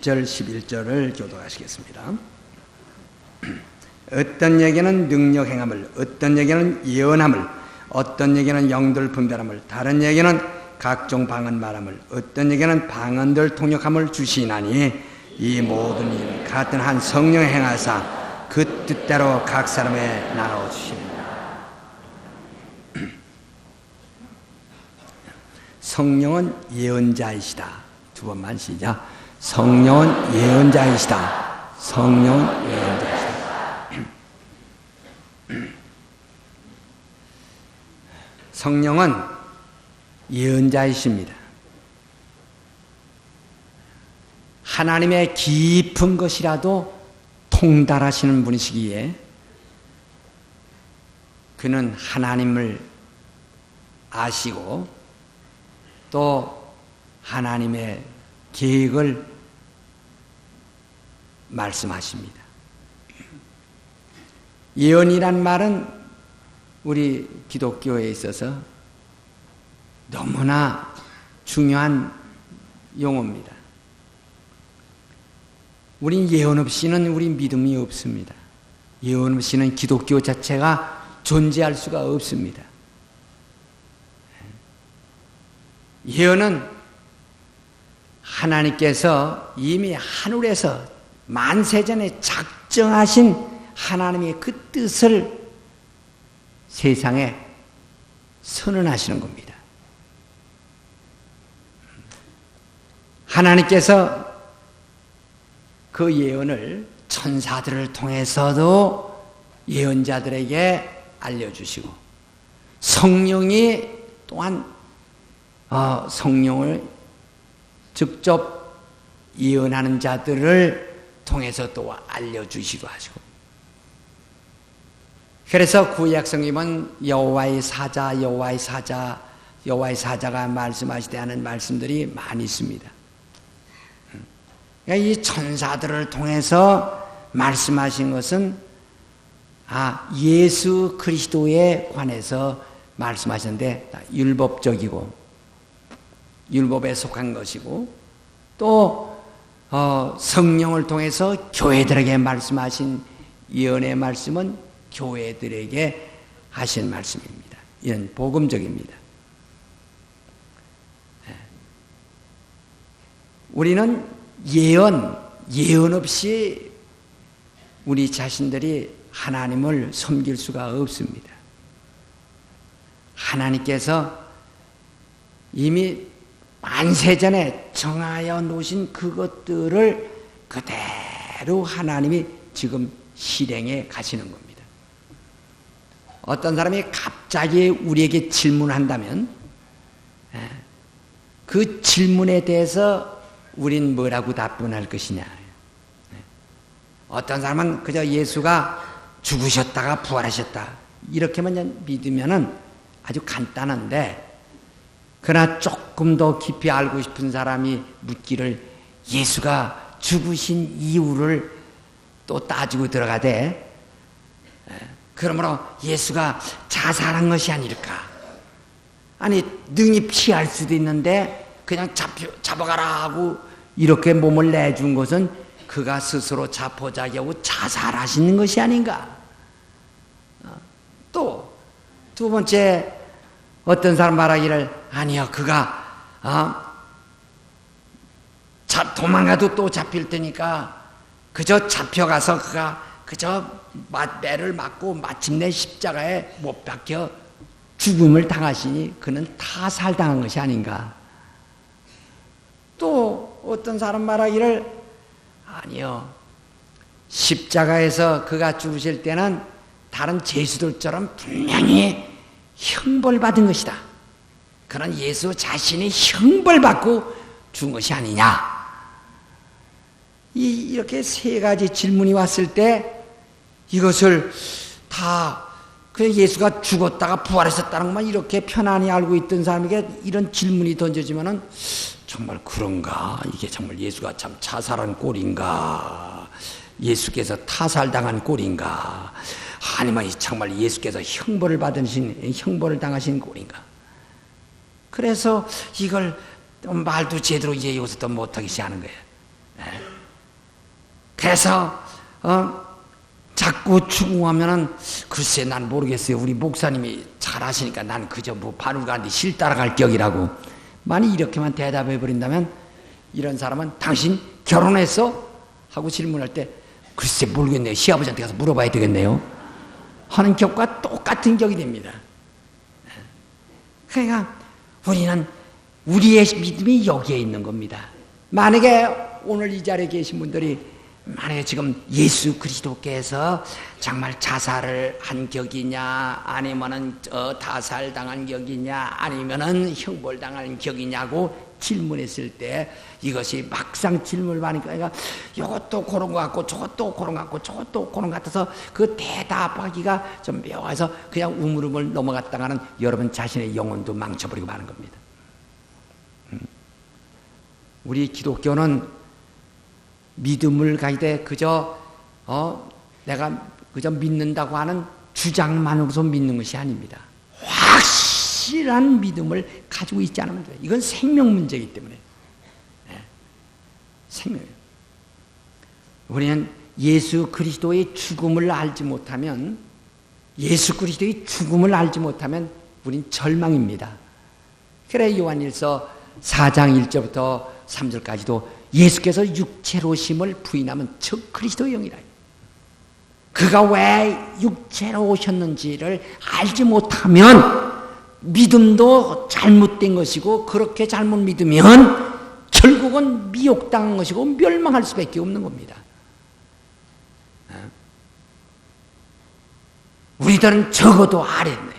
10절 11절을 교독하시겠습니다. 어떤 얘기는 능력 행함을, 어떤 얘기는 예언함을, 어떤 얘기는 영들 분별함을, 다른 얘기는 각종 방언 말함을, 어떤 얘기는 방언들 통역함을 주시나니 이 모든 일은 같은 한 성령 행하사 그 뜻대로 각 사람에 나눠 주십니다. 성령은 예언자이시다. 두 번만 시작. 성령은 예언자이시다. 성령은 예언자이시다. 성령은 예언자이십니다. 하나님의 깊은 것이라도 통달하시는 분이시기에 그는 하나님을 아시고 또 하나님의 계획을 말씀하십니다. 예언이란 말은 우리 기독교에 있어서 너무나 중요한 용어입니다. 우린 예언 없이는 우리 믿음이 없습니다. 예언 없이는 기독교 자체가 존재할 수가 없습니다. 예언은 하나님께서 이미 하늘에서 만세전에 작정하신 하나님의 그 뜻을 세상에 선언하시는 겁니다. 하나님께서 그 예언을 천사들을 통해서도 예언자들에게 알려주시고 성령이 또한 성령을 직접 예언하는 자들을 통해서 또 알려주시고 하시고 그래서 구약 성경은 여호와의 사자, 여호와의 사자, 여호와의 사자가 말씀하시되 하는 말씀들이 많이 있습니다. 그러니까 이 천사들을 통해서 말씀하신 것은 예수 그리스도에 관해서 말씀하셨는데 율법적이고 율법에 속한 것이고 또 성령을 통해서 교회들에게 말씀하신 예언의 말씀은 교회들에게 하신 말씀입니다. 이건 복음적입니다. 우리는 예언 없이 우리 자신들이 하나님을 섬길 수가 없습니다. 하나님께서 이미 만세전에 정하여 놓으신 그것들을 그대로 하나님이 지금 실행해 가시는 겁니다. 어떤 사람이 갑자기 우리에게 질문한다면 그 질문에 대해서 우린 뭐라고 답변할 것이냐. 어떤 사람은 그저 예수가 죽으셨다가 부활하셨다 이렇게만 믿으면은 아주 간단한데 그러나 조금 더 깊이 알고 싶은 사람이 묻기를 예수가 죽으신 이유를 또 따지고 들어가되 그러므로 예수가 자살한 것이 아닐까? 아니 능히 피할 수도 있는데 그냥 잡아가라 하고 이렇게 몸을 내준 것은 그가 스스로 자포자기하고 자살하시는 것이 아닌가? 또 두 번째 어떤 사람 말하기를 아니요 그가 도망가도 또 잡힐 테니까 그저 잡혀가서 그가 그저 매를 맞고 마침내 십자가에 못 박혀 죽음을 당하시니 그는 타살당한 것이 아닌가. 또 어떤 사람 말하기를 아니요 십자가에서 그가 죽으실 때는 다른 죄수들처럼 분명히 형벌받은 것이다. 그런 예수 자신이 형벌받고 죽은 것이 아니냐. 이렇게 세 가지 질문이 왔을 때 이것을 다 그 예수가 죽었다가 부활했었다는 것만 이렇게 편안히 알고 있던 사람에게 이런 질문이 던져지면은 정말 그런가? 이게 정말 예수가 참 자살한 꼴인가? 예수께서 타살당한 꼴인가? 아니면 정말 예수께서 형벌을 당하신 꼴인가? 그래서 이걸 말도 제대로 이제 여기서 또 못하기 시작하는 거예요. 그래서 자꾸 추궁하면은 글쎄 난 모르겠어요. 우리 목사님이 잘 하시니까 난 그저 뭐 바늘가는데 실 따라갈 격이라고. 만약 이렇게만 대답해 버린다면 이런 사람은 당신 결혼했어? 하고 질문할 때 글쎄 모르겠네요. 시아버지한테 가서 물어봐야 되겠네요. 하는 격과 똑같은 격이 됩니다. 그러니까 우리는 우리의 믿음이 여기에 있는 겁니다. 만약에 오늘 이 자리에 계신 분들이 만약에 지금 예수 그리스도께서 정말 자살을 한 격이냐 아니면은 타살당한 격이냐 아니면은 형벌당한 격이냐고 질문했을 때 이것이 막상 질문을 받으니까 그러니까 이것도 그런 것 같고 저것도 그런 것 같고 저것도 그런 것 같아서 그 대답하기가 좀 묘해서 그냥 우물우물 넘어갔다가는 여러분 자신의 영혼도 망쳐버리고 마는 겁니다. 우리 기독교는 믿음을 가지되 그저 내가 그저 믿는다고 하는 주장만으로서 믿는 것이 아닙니다. 확실한 믿음을 가지고 있지 않으면 돼요. 이건 생명 문제이기 때문에. 네. 생명이에요. 우리는 예수 그리스도의 죽음을 알지 못하면 예수 그리스도의 죽음을 알지 못하면 우린 절망입니다. 그래 요한일서 4장 1절부터 3절까지도 예수께서 육체로 오심을 부인하면 즉 그리스도의 영이라. 그가 왜 육체로 오셨는지를 알지 못하면 믿음도 잘못된 것이고 그렇게 잘못 믿으면 결국은 미혹당한 것이고 멸망할 수밖에 없는 겁니다. 우리들은 적어도 알았네.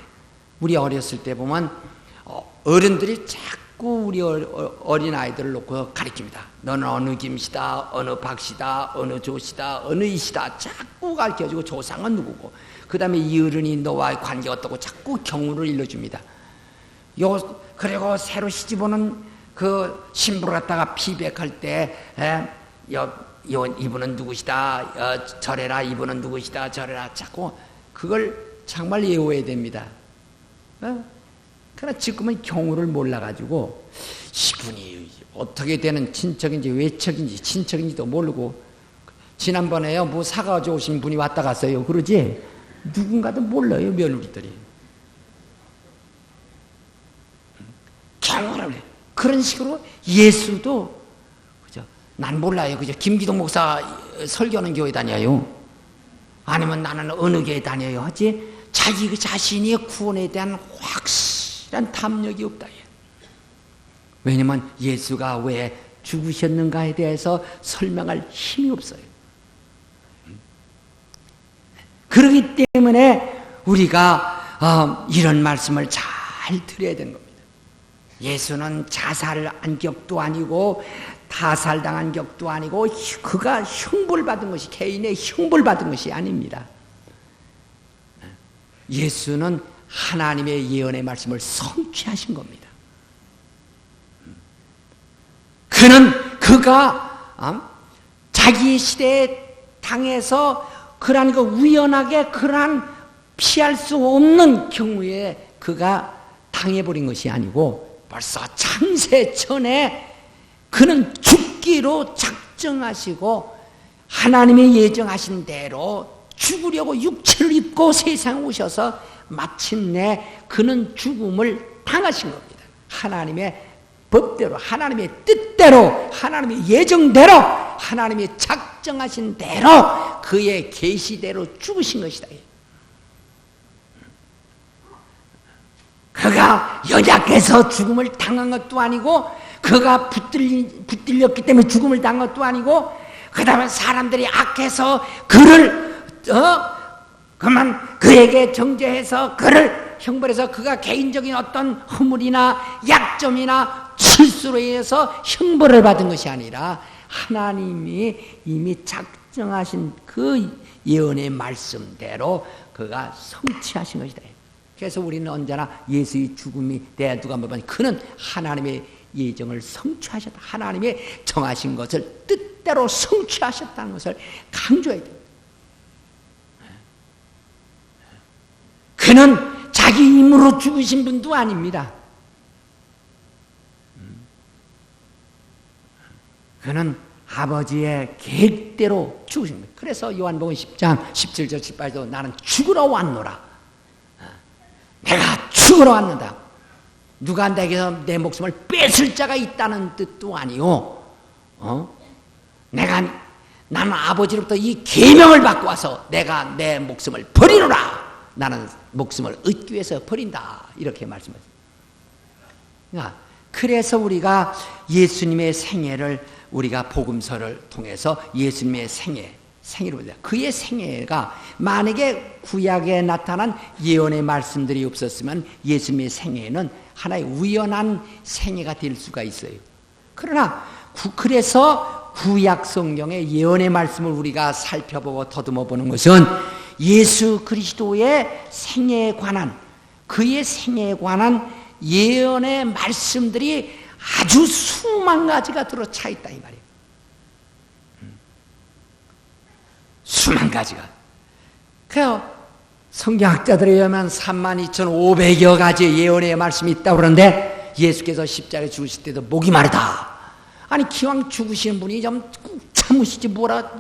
우리 어렸을 때 보면 어른들이 자꾸 우리 어린아이들을 놓고 가르칩니다. 너는 어느 김씨다, 어느 박씨다, 어느 조씨다, 어느 이씨다 자꾸 가르쳐주고 조상은 누구고 그 다음에 이 어른이 너와의 관계가 어떻고 자꾸 경우를 일러줍니다. 그리고 새로 시집오는 그 신부를 갖다가 피백할 때 이분은 누구시다, 저래라, 이분은 누구시다, 저래라 자꾸 그걸 정말 외워야 됩니다. 그러나 지금은 경우를 몰라가지고 이분이 어떻게 되는 친척인지 외척인지 친척인지도 모르고 지난번에요 뭐 사가지고 오신 분이 왔다 갔어요 그러지 누군가도 몰라요 며느리들이. 경우를 해. 그런 식으로 예수도 그죠? 난 몰라요. 그죠? 김기동 목사 설교하는 교회 다녀요. 아니면 나는 어느 교회 다녀요 하지 자기 자신이 구원에 대한 확실한 탐욕이 없다. 왜냐면 예수가 왜 죽으셨는가에 대해서 설명할 힘이 없어요. 그렇기 때문에 우리가 이런 말씀을 잘 들어야 되는 겁니다. 예수는 자살한 격도 아니고 타살당한 격도 아니고 그가 형벌받은 것이 개인의 형벌받은 것이 아닙니다. 예수는 하나님의 예언의 말씀을 성취하신 겁니다. 그가 자기 시대에 당해서 그러한 그 우연하게 그러한 피할 수 없는 경우에 그가 당해버린 것이 아니고 벌써 창세 전에 그는 죽기로 작정하시고 하나님의 예정하신 대로 죽으려고 육체를 입고 세상에 오셔서 마침내 그는 죽음을 당하신 겁니다. 하나님의 법대로 하나님의 뜻대로 하나님의 예정대로 하나님의 작정하신 대로 그의 계시대로 죽으신 것이다. 그가 연약해서 죽음을 당한 것도 아니고 그가 붙들렸기 때문에 죽음을 당한 것도 아니고 그 다음에 사람들이 악해서 그만 그에게 정죄해서 그를 형벌해서 그가 개인적인 어떤 허물이나 약점이나 실수로 인해서 형벌을 받은 것이 아니라 하나님이 이미 작정하신 그 예언의 말씀대로 그가 성취하신 것이다. 그래서 우리는 언제나 예수의 죽음이 대해 누가 보면 그는 하나님의 예정을 성취하셨다. 하나님의 정하신 것을 뜻대로 성취하셨다는 것을 강조해야 됩니다. 그는 자기 힘으로 죽으신 분도 아닙니다. 그는 아버지의 계획대로 죽으신 거예요. 그래서 요한복음 10장 17절 18절 나는 죽으러 왔노라. 내가 죽으러 왔는다. 누가 내게서 내 목숨을 뺏을 자가 있다는 뜻도 아니요. 나는 아버지로부터 이 계명을 받고 와서 내가 내 목숨을 버리노라. 나는 목숨을 얻기 위해서 버린다. 이렇게 말씀하셨습니다. 그래서 우리가 예수님의 생애를 우리가 복음서를 통해서 예수님의 생애를 보자. 그의 생애가 만약에 구약에 나타난 예언의 말씀들이 없었으면 예수님의 생애는 하나의 우연한 생애가 될 수가 있어요. 그러나 그래서 구약 성경의 예언의 말씀을 우리가 살펴보고 더듬어 보는 것은 예수 그리스도의 생애에 관한 그의 생애에 관한 예언의 말씀들이 아주 수만 가지가 들어차 있다 이 말이에요. 수만 가지가. 그래요. 성경학자들에 의하면 32,500여 가지의 예언의 말씀이 있다고 그러는데 예수께서 십자가에 죽으실 때도 목이 마르다. 아니 기왕 죽으시는 분이 좀 참으시지 뭐라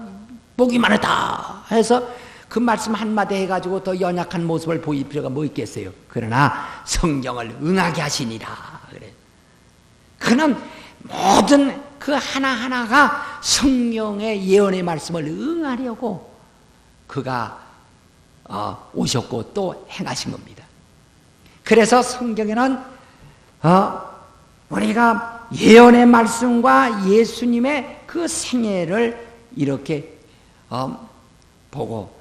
목이 마르다 해서 그 말씀 한마디 해가지고 더 연약한 모습을 보일 필요가 뭐 있겠어요. 그러나 성경을 응하게 하시니라. 그래. 그는 모든 그 하나하나가 성경의 예언의 말씀을 응하려고 그가 오셨고 또 행하신 겁니다. 그래서 성경에는 우리가 예언의 말씀과 예수님의 그 생애를 이렇게 보고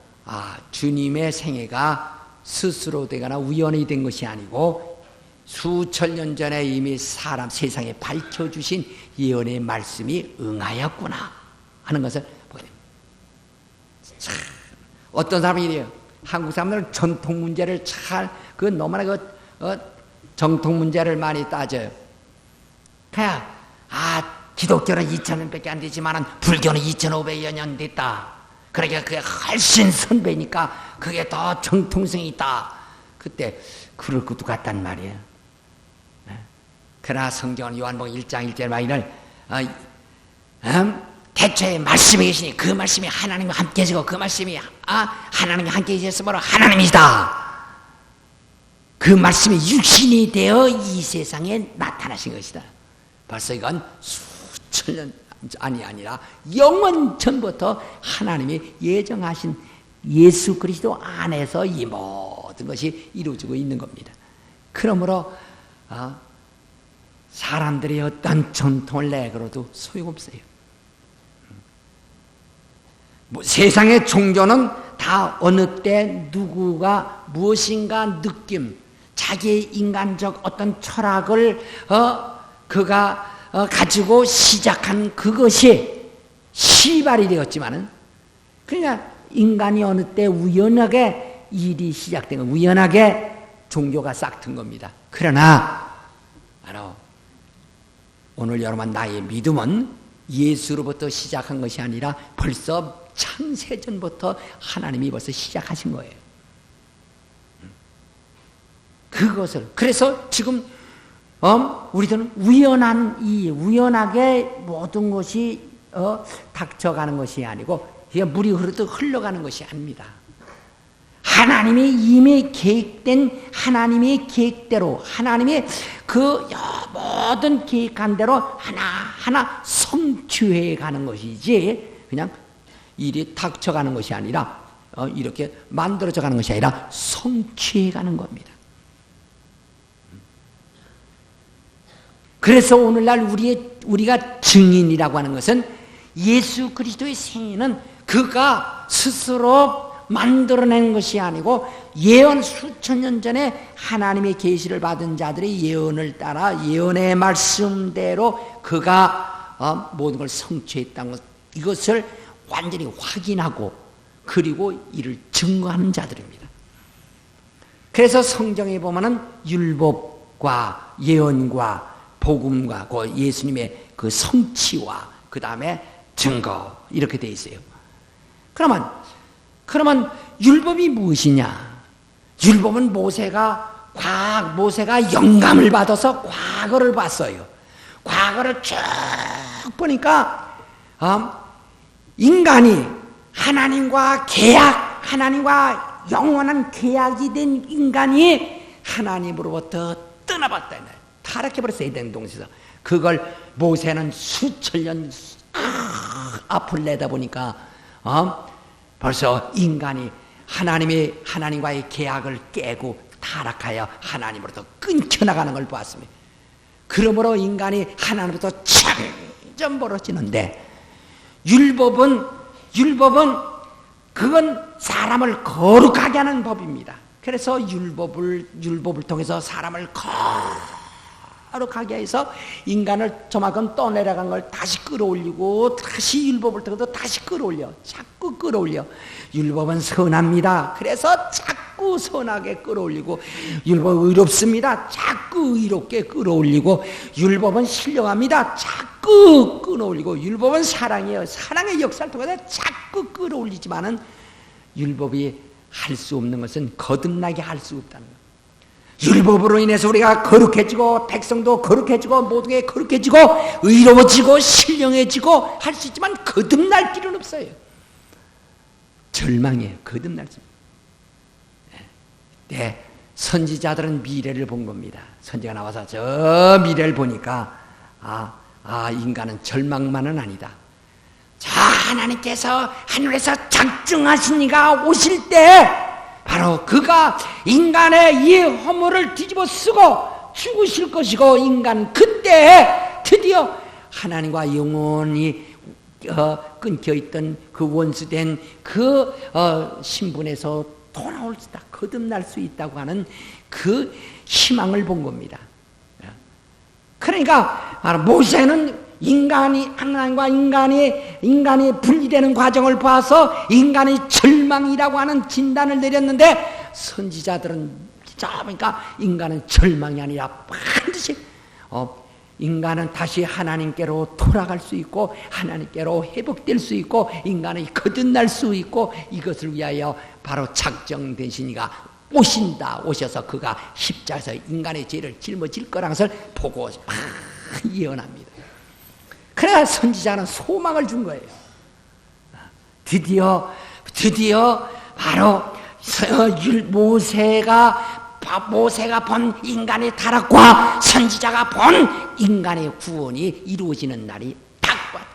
주님의 생애가 스스로 되거나 우연히 된 것이 아니고 수천 년 전에 이미 세상에 밝혀주신 예언의 말씀이 응하였구나 하는 것을 보게 됩니다. 참, 어떤 사람이 이래요. 한국 사람들은 전통 문제를 너무나 정통 문제를 많이 따져요. 그냥 기독교는 2000년밖에 안 되지만 불교는 2500여 년 됐다. 그러니까 그게 훨씬 선배니까 그게 더 정통성이 있다. 그때 그럴 것도 같단 말이에요. 그러나 성경은 요한복음 1장 1절 말을 태초에 말씀이 계시니 그 말씀이 하나님과 함께 계시고 그 말씀이 하나님과 함께 계셨으므로 하나님이시다. 그 말씀이 육신이 되어 이 세상에 나타나신 것이다. 벌써 이건 수천 년 아니라 영원 전부터 하나님이 예정하신 예수 그리스도 안에서 이 모든 것이 이루어지고 있는 겁니다. 그러므로 사람들이 어떤 전통을 내걸어도 소용없어요. 세상의 종교는 다 어느 때 누구가 무엇인가 느낌, 자기의 인간적 어떤 철학을 그가 가지고 시작한 그것이 시발이 되었지만은 그러니까 인간이 어느 때 우연하게 일이 시작된 거, 우연하게 종교가 싹튼 겁니다. 그러나 바로 오늘 여러분 나의 믿음은 예수로부터 시작한 것이 아니라 벌써 창세전부터 하나님이 벌써 시작하신 거예요. 그것을 그래서 지금 우리들은 우연하게 모든 것이 닥쳐가는 것이 아니고 물이 흘러가는 것이 아닙니다. 하나님이 이미 계획된 하나님의 계획대로 하나님이 그 모든 계획한 대로 하나하나 성취해 가는 것이지 그냥 일이 닥쳐가는 것이 아니라 이렇게 만들어져 가는 것이 아니라 성취해 가는 겁니다. 그래서 오늘날 우리가 증인이라고 하는 것은 예수 그리스도의 생애는 그가 스스로 만들어낸 것이 아니고 예언 수천 년 전에 하나님의 계시를 받은 자들의 예언을 따라 예언의 말씀대로 그가 모든 걸 성취했다는 것, 이것을 완전히 확인하고 그리고 이를 증거하는 자들입니다. 그래서 성경에 보면은 율법과 예언과 복음과 그 예수님의 그 성취와 그 다음에 증거 이렇게 돼 있어요. 그러면 율법이 무엇이냐? 율법은 모세가 영감을 받아서 과거를 봤어요. 과거를 쭉 보니까 인간이 하나님과 계약, 하나님과 영원한 계약이 된 인간이 하나님으로부터 떠나봤다. 타락해버렸어요. 에덴 동산에서. 그걸 모세는 수천 년 앞을 내다보니까 벌써 인간이 하나님과의 계약을 깨고 타락하여 하나님으로부터 끊겨나가는 걸 보았습니다. 그러므로 인간이 하나님으로부터 점점 멀어지는데 율법은 그건 사람을 거룩하게 하는 법입니다. 그래서 율법을 통해서 사람을 거룩하게 해서 인간을 저만큼 떠내려간 걸 다시 끌어올리고 다시 율법을 통해서 다시 끌어올려. 자꾸 끌어올려. 율법은 선합니다. 그래서 자꾸 선하게 끌어올리고, 율법은 의롭습니다. 자꾸 의롭게 끌어올리고, 율법은 신령합니다. 자꾸 끌어올리고, 율법은 사랑이에요. 사랑의 역사를 통해서 자꾸 끌어올리지만은 율법이 할 수 없는 것은 거듭나게 할 수 없다는 거예요. 율법으로 인해서 우리가 거룩해지고 백성도 거룩해지고 모든 게 거룩해지고 의로워지고 신령해지고 할 수 있지만 거듭날 길은 없어요. 절망이에요. 거듭날 수. 네, 선지자들은 미래를 본 겁니다. 선지가 나와서 저 미래를 보니까 인간은 절망만은 아니다. 자, 하나님께서 하늘에서 작정하신 이가 오실 때 바로 그가 인간의 이 허물을 뒤집어 쓰고 죽으실 것이고, 인간 그때 드디어 하나님과 영원히 끊겨있던 그 원수된 그 신분에서 돌아올 수 있다, 거듭날 수 있다고 하는 그 희망을 본 겁니다. 그러니까 모세는 하나님과 인간이 분리되는 과정을 봐서 인간이 절망이라고 하는 진단을 내렸는데, 선지자들은 그러니까 인간은 절망이 아니라 반드시 인간은 다시 하나님께로 돌아갈 수 있고 하나님께로 회복될 수 있고 인간이 거듭날 수 있고, 이것을 위하여 바로 작정되신 이가 오셔서 그가 십자가에서 인간의 죄를 짊어질 거라는 것을 보고 예언합니다. 그래야 선지자는 소망을 준 거예요. 드디어 바로 모세가 본 인간의 타락과 선지자가 본 인간의 구원이 이루어지는 날이 딱 왔다.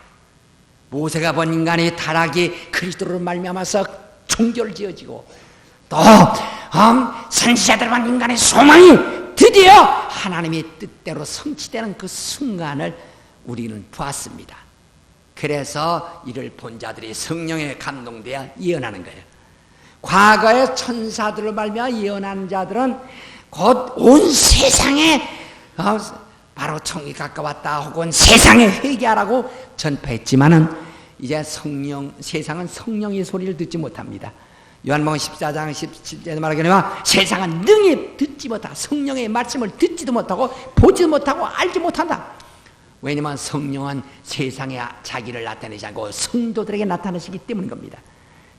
모세가 본 인간의 타락이 그리스도로 말미암아서 종결지어지고, 또 선지자들 본 인간의 소망이 드디어 하나님의 뜻대로 성취되는 그 순간을 우리는 보았습니다. 그래서 이를 본 자들이 성령에 감동되어 예언하는 거예요. 과거의 천사들을 말미암아 예언하는 자들은 곧 온 세상에 바로 청이 가까웠다 혹은 세상에 회개하라고 전파했지만은 이제 세상은 성령의 소리를 듣지 못합니다. 요한복음 14장 17절에 말하기를 세상은 능히 듣지 못하고 성령의 말씀을 듣지도 못하고 보지도 못하고 알지 못한다. 왜냐하면 성령은 세상에 자기를 나타내지 않고 성도들에게 나타내시기 때문인 겁니다.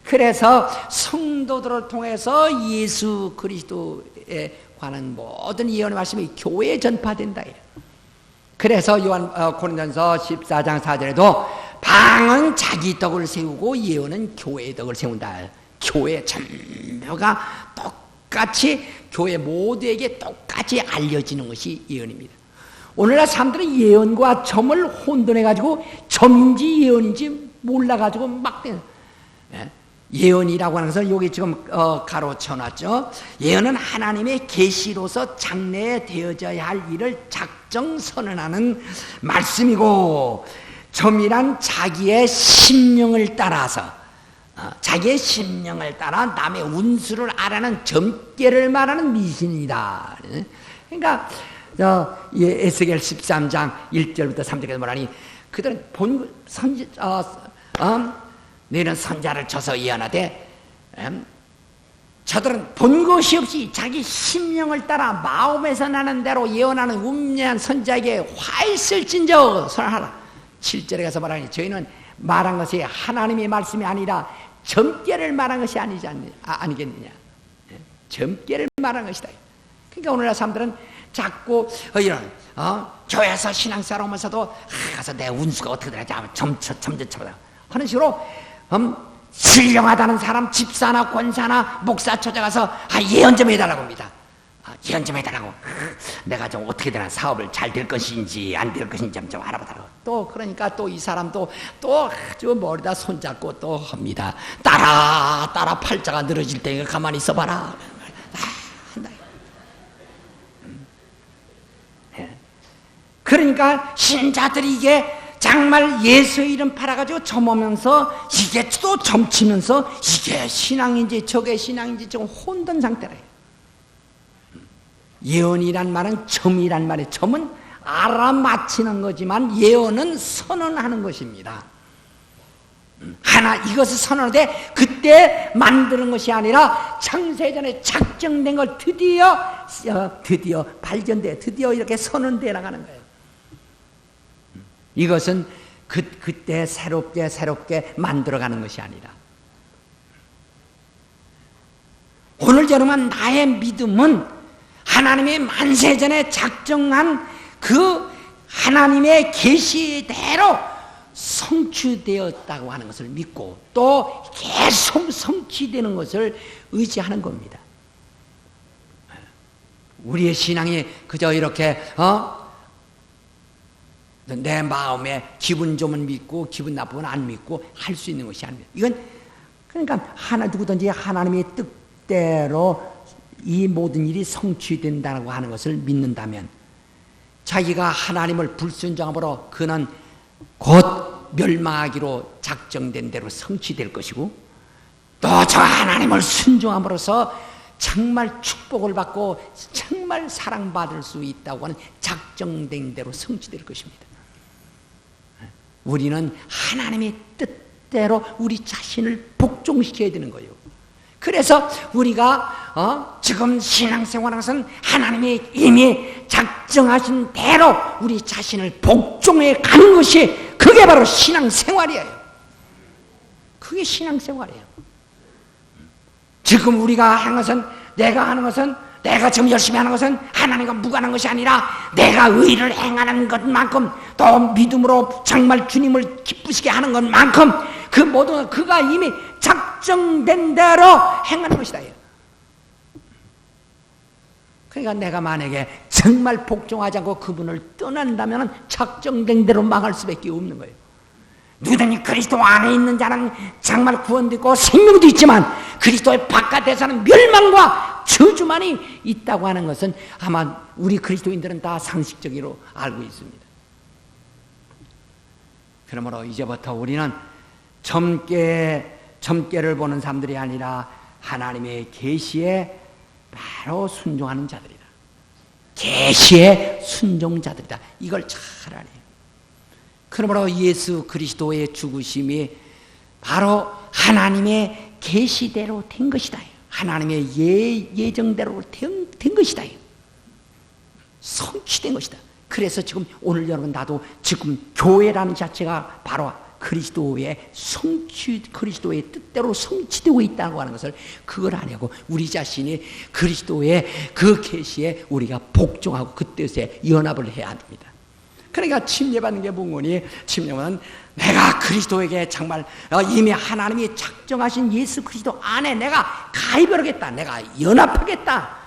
그래서 성도들을 통해서 예수 그리스도에 관한 모든 예언의 말씀이 교회에 전파된다. 그래서 고린도전서 14장 4절에도 방은 자기 덕을 세우고 예언은 교회의 덕을 세운다. 교회 전부가 똑같이 교회 모두에게 똑같이 알려지는 것이 예언입니다. 오늘날 사람들은 예언과 점을 혼돈해가지고 점인지 예언인지 몰라가지고 막 예언이라고 하는 것을 여기 지금 가로쳐놨죠. 예언은 하나님의 계시로서 장래에 되어져야 할 일을 작정 선언하는 말씀이고, 점이란 자기의 심령을 따라서 자기의 심령을 따라 남의 운수를 알아는 점괘를 말하는 미신이다. 그러니까 에스겔 13장 1절부터 3절까지 말하니 그들은 너희는 선자를 쳐서 예언하되 저들은 본 것이 없이 자기 심령을 따라 마음에서 나는 대로 예언하는 음녀한 선자에게 화 있을진저 선하라. 7절에 가서 말하니 저희는 말한 것이 하나님의 말씀이 아니라 점괘를 말한 것이 아니겠느냐. 점괘를 말한 것이다. 그러니까 오늘날 사람들은 자꾸 이런 교회에서 신앙생활 하면서도 가서 내 운수가 어떻게 되는지 점쳐보자 하는 식으로 신령하다는 사람 집사나 권사나 목사 초대 가서 예언 좀 해달라고 합니다. 예언 좀 해달라고. 내가 좀 어떻게 되나 사업을 잘 될 것인지 안 될 것인지 좀 알아보달라고. 또 그러니까 또 이 사람도 또 아주 머리다 손잡고 또 합니다. 따라 팔자가 늘어질 테니까 가만히 있어봐라. 그러니까 신자들이 이게 정말 예수의 이름 팔아가지고 점하면서 이게 또 점치면서 이게 신앙인지 저게 신앙인지 좀 혼돈 상태래요. 예언이란 말은 점이란 말이에요. 점은 알아맞히는 거지만 예언은 선언하는 것입니다. 이것을 선언하되 그때 만드는 것이 아니라 창세전에 작정된 걸 드디어 발견돼 드디어 이렇게 선언되어 나가는 거예요. 이것은 그때 새롭게 만들어가는 것이 아니라 오늘 저러면 나의 믿음은 하나님의 만세전에 작정한 그 하나님의 계시대로 성취되었다고 하는 것을 믿고 또 계속 성취되는 것을 의지하는 겁니다. 우리의 신앙이 그저 이렇게 내 마음에 기분 좋으면 믿고 기분 나쁘면 안 믿고 할 수 있는 것이 아닙니다. 이건 그러니까 누구든지 하나님의 뜻대로 이 모든 일이 성취된다고 하는 것을 믿는다면 자기가 하나님을 불순종함으로 그는 곧 멸망하기로 작정된 대로 성취될 것이고 또 저 하나님을 순종함으로써 정말 축복을 받고 정말 사랑받을 수 있다고 하는 작정된 대로 성취될 것입니다. 우리는 하나님의 뜻대로 우리 자신을 복종시켜야 되는 거예요. 그래서 우리가 지금 신앙생활하는 것은 하나님이 이미 작정하신 대로 우리 자신을 복종해 가는 것이 그게 바로 신앙생활이에요. 그게 신앙생활이에요. 지금 우리가 하는 것은 내가 지금 열심히 하는 것은 하나님과 무관한 것이 아니라 내가 의를 행하는 것만큼 또 믿음으로 정말 주님을 기쁘시게 하는 것만큼 그 모든 그가 이미 작정된 대로 행하는 것이다. 그러니까 내가 만약에 정말 복종하지 않고 그분을 떠난다면 작정된 대로 망할 수밖에 없는 거예요. 누구든지 그리스도 안에 있는 자는 정말 구원도 있고 생명도 있지만 그리스도의 바깥에서는 멸망과 저주만이 있다고 하는 것은 아마 우리 그리스도인들은 다 상식적으로 알고 있습니다. 그러므로 이제부터 우리는 점괘를 보는 사람들이 아니라 하나님의 계시에 바로 순종하는 자들이다. 계시의 순종자들이다. 이걸 잘 알아요. 그러므로 예수 그리스도의 죽으심이 바로 하나님의 계시대로 된 것이다. 하나님의 예정대로 된 것이다. 성취된 것이다. 그래서 지금 오늘 여러분 나도 지금 교회라는 자체가 바로 그리스도의 뜻대로 성취되고 있다고 하는 것을 그걸 아냐고 우리 자신이 그리스도의 그 계시에 우리가 복종하고 그 뜻에 연합을 해야 합니다. 그러니까 침례받는 게 뭔거니? 침례는 내가 그리스도에게 정말 이미 하나님이 작정하신 예수 그리스도 안에 내가 가입을 하겠다, 내가 연합하겠다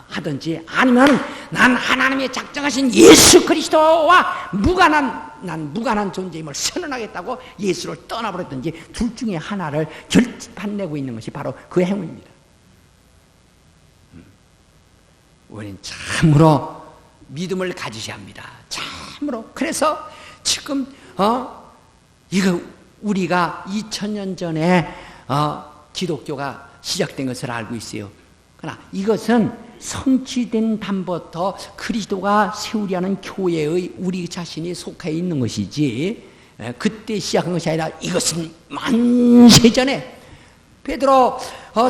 하든지 아니면 난 하나님이 작정하신 예수 그리스도와 무관한 존재임을 선언하겠다고 예수를 떠나버렸든지 둘 중에 하나를 결판내고 있는 것이 바로 그 행위입니다. 우리는 참으로 믿음을 가지셔야 합니다. 참으로. 그래서 지금 이거 우리가 2000년 전에 기독교가 시작된 것을 알고 있어요. 그러나 이것은 성취된 다음부터 그리스도가 세우려는 교회의 우리 자신이 속해 있는 것이지 그때 시작한 것이 아니라 이것은 만세전에 베드로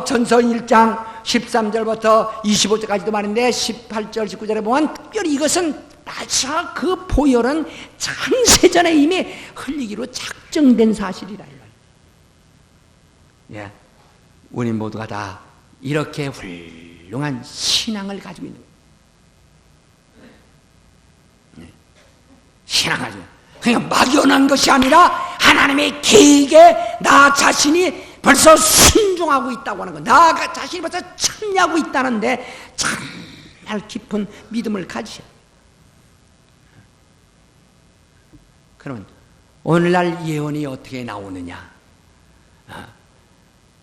전서 1장 13절부터 25절까지도 말인데 18절 19절에 보면 특별히 이것은 나사 그 보혈은 창세전에 이미 흘리기로 작정된 사실이라. 예, 우리 모두가 다 이렇게 훌륭한 신앙을 가지고 있는 거예요. 신앙하죠. 그러니까 막연한 것이 아니라 하나님의 계획에 나 자신이 벌써 순종하고 있다고 하는 거, 나 자신이 벌써 참여하고 있다는데 정말 깊은 믿음을 가지셔. 그러면 오늘날 예언이 어떻게 나오느냐?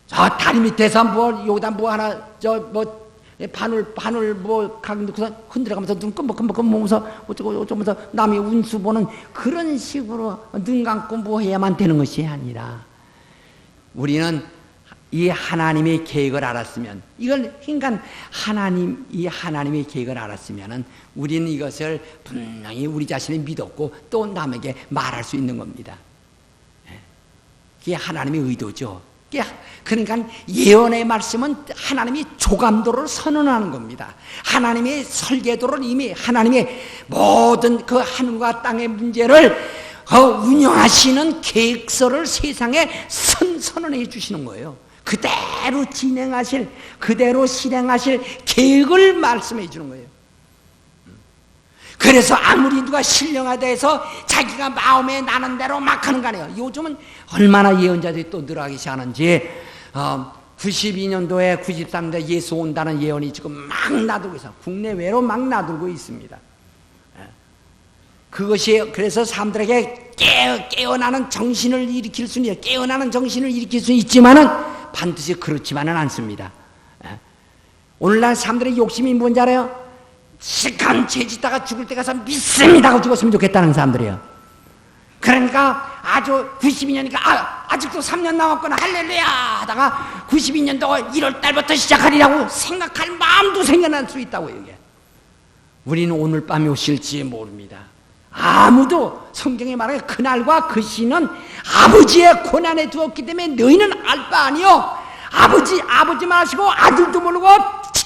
저 다리 밑에서 뭐 여기다 뭐 하나 저 뭐 바늘 뭐 강도서 흔들어가면서 눈 끔뻑끔뻑 보면서 어쩌면서 남의 운수 보는 그런 식으로 눈 감고 뭐 해야만 되는 것이 아니라, 우리는 이 하나님의 계획을 알았으면, 이걸 그러니까 이 하나님의 계획을 알았으면은 우리는 이것을 분명히 우리 자신이 믿었고 또 남에게 말할 수 있는 겁니다. 그게 하나님의 의도죠. 그러니까 예언의 말씀은 하나님이 조감도를 선언하는 겁니다. 하나님의 설계도를 이미 하나님의 모든 그 하늘과 땅의 문제를 운영하시는 계획서를 세상에 선언해 주시는 거예요. 그대로 진행하실, 그대로 실행하실 계획을 말씀해 주는 거예요. 그래서 아무리 누가 신령하다 해서 자기가 마음에 나는 대로 막 하는 거 아니에요. 요즘은 얼마나 예언자들이 또 늘어나기 시작하는지, 92년도에 93년도에 예수 온다는 예언이 지금 막 나들고 있어요. 국내외로 막 나들고 있습니다. 그것이 그래서 사람들에게 깨어나는 정신을 일으킬 수는 있어요. 깨어나는 정신을 일으킬 수는 있지만은 반드시 그렇지만은 않습니다. 오늘날 사람들의 욕심이 뭔지 알아요? 시간 죄짓다가 죽을 때 가서 믿습니다 하고 죽었으면 좋겠다는 사람들이에요. 그러니까 아주 92년이니까 아직도 3년 남았구나 할렐루야 하다가 92년도 1월 달부터 시작하리라고 생각할 마음도 생겨날 수 있다고 이게. 우리는 오늘 밤이 오실지 모릅니다. 아무도 성경에 말하기에 그날과 그 시는 아버지의 고난에 두었기 때문에 너희는 알 바 아니요, 아버지만 하시고 아들도 모르고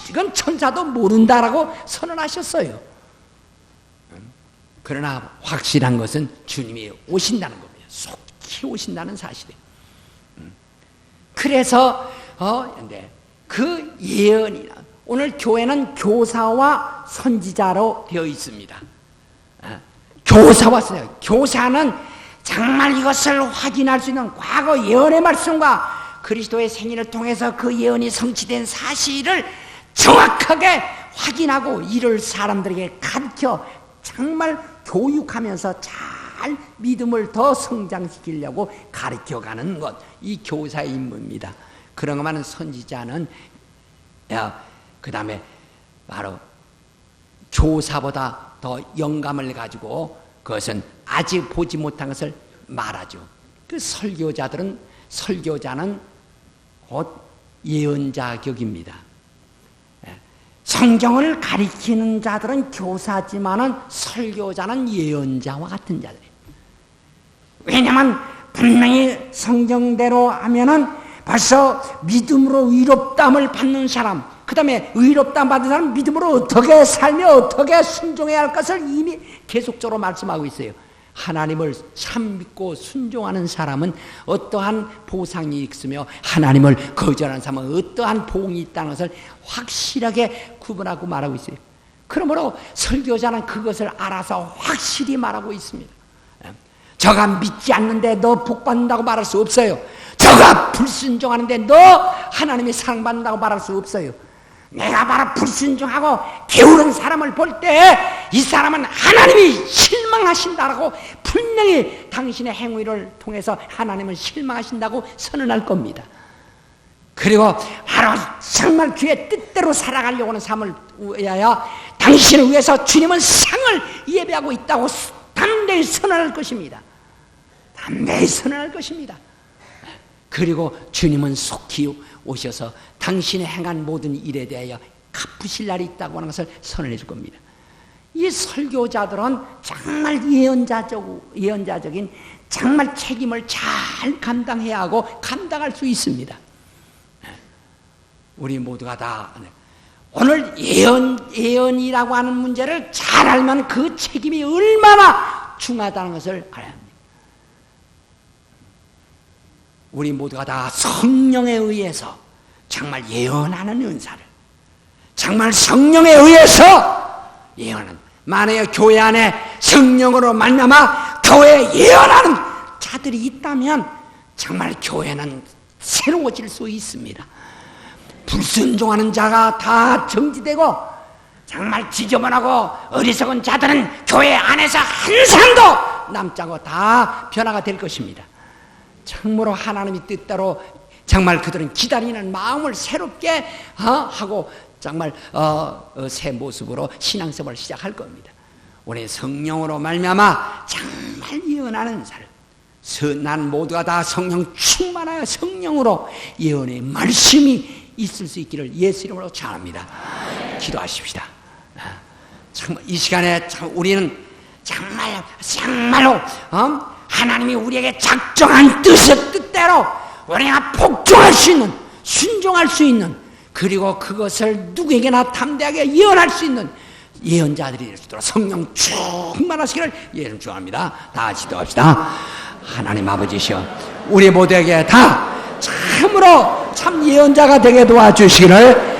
이건 천사도 모른다라고 선언하셨어요. 그러나 확실한 것은 주님이 오신다는 겁니다. 속히 오신다는 사실이에요. 그래서 그 예언이나, 오늘 교회는 교사와 선지자로 되어 있습니다. 교사와 선지자, 교사는 정말 이것을 확인할 수 있는 과거 예언의 말씀과 그리스도의 생일을 통해서 그 예언이 성취된 사실을 정확하게 확인하고 이를 사람들에게 가르쳐 정말 교육하면서 잘 믿음을 더 성장시키려고 가르쳐가는 것, 이 교사의 임무입니다. 그런가만 선지자는 그 다음에 바로 교사보다 더 영감을 가지고 그것은 아직 보지 못한 것을 말하죠. 그 설교자는 곧 예언자 격입니다. 성경을 가리키는 자들은 교사지만은 설교자는 예언자와 같은 자들이에요. 왜냐하면 분명히 성경대로 하면은 벌써 믿음으로 의롭다함을 받는 사람, 그 다음에 의롭다함 받은 사람 믿음으로 어떻게 살며 어떻게 순종해야 할 것을 이미 계속적으로 말씀하고 있어요. 하나님을 참 믿고 순종하는 사람은 어떠한 보상이 있으며 하나님을 거절하는 사람은 어떠한 보응이 있다는 것을 확실하게 구분하고 말하고 있어요. 그러므로 설교자는 그것을 알아서 확실히 말하고 있습니다. 저가 믿지 않는데 너 복받는다고 말할 수 없어요. 저가 불순종하는데 너 하나님의 사랑받는다고 말할 수 없어요. 내가 바로 불순종하고 게으른 사람을 볼 때 이 사람은 하나님이 실망하신다라고 분명히 당신의 행위를 통해서 하나님을 실망하신다고 선언할 겁니다. 그리고 바로 정말 그의 뜻대로 살아가려고 하는 삶을 위하여 당신을 위해서 주님은 상을 예배하고 있다고 담대히 선언할 것입니다. 담대히 선언할 것입니다. 그리고 주님은 속히 오셔서 당신의 행한 모든 일에 대하여 갚으실 날이 있다고 하는 것을 선언해 줄 겁니다. 이 설교자들은 정말 예언자적인 정말 책임을 잘 감당해야 하고 감당할 수 있습니다. 우리 모두가 다 오늘 예언이라고 하는 문제를 잘 알면 그 책임이 얼마나 중하다는 것을 알아야 합니다. 우리 모두가 다 성령에 의해서 정말 예언하는 은사를, 정말 성령에 의해서 예언하는, 만약에 교회 안에 성령으로 말미암아 교회에 예언하는 자들이 있다면 정말 교회는 새로워질 수 있습니다. 불순종하는 자가 다 정지되고 정말 지저분하고 어리석은 자들은 교회 안에서 한 사람도 남지 않고 다 변화가 될 것입니다. 참으로 하나님의 뜻대로 정말 그들은 기다리는 마음을 새롭게 하고 정말 새 모습으로 신앙생활을 시작할 겁니다. 우리 성령으로 말미암아 정말 예언하는 사람, 선한 모두가 다 성령 충만하여 성령으로 예언의 말씀이 있을 수 있기를 예수 이름으로 축원합니다. 기도하십시다. 정말 이 시간에 참 우리는 정말로 하나님이 우리에게 작정한 뜻대로 우리가 복종할 수 있는, 순종할 수 있는, 그리고 그것을 누구에게나 담대하게 예언할 수 있는 예언자들이 될 수 있도록 성령 충만하시기를 예언 축원합니다. 다 같이 기도합시다. 하나님 아버지시여, 우리 모두에게 다 참으로 참 예언자가 되게 도와주시기를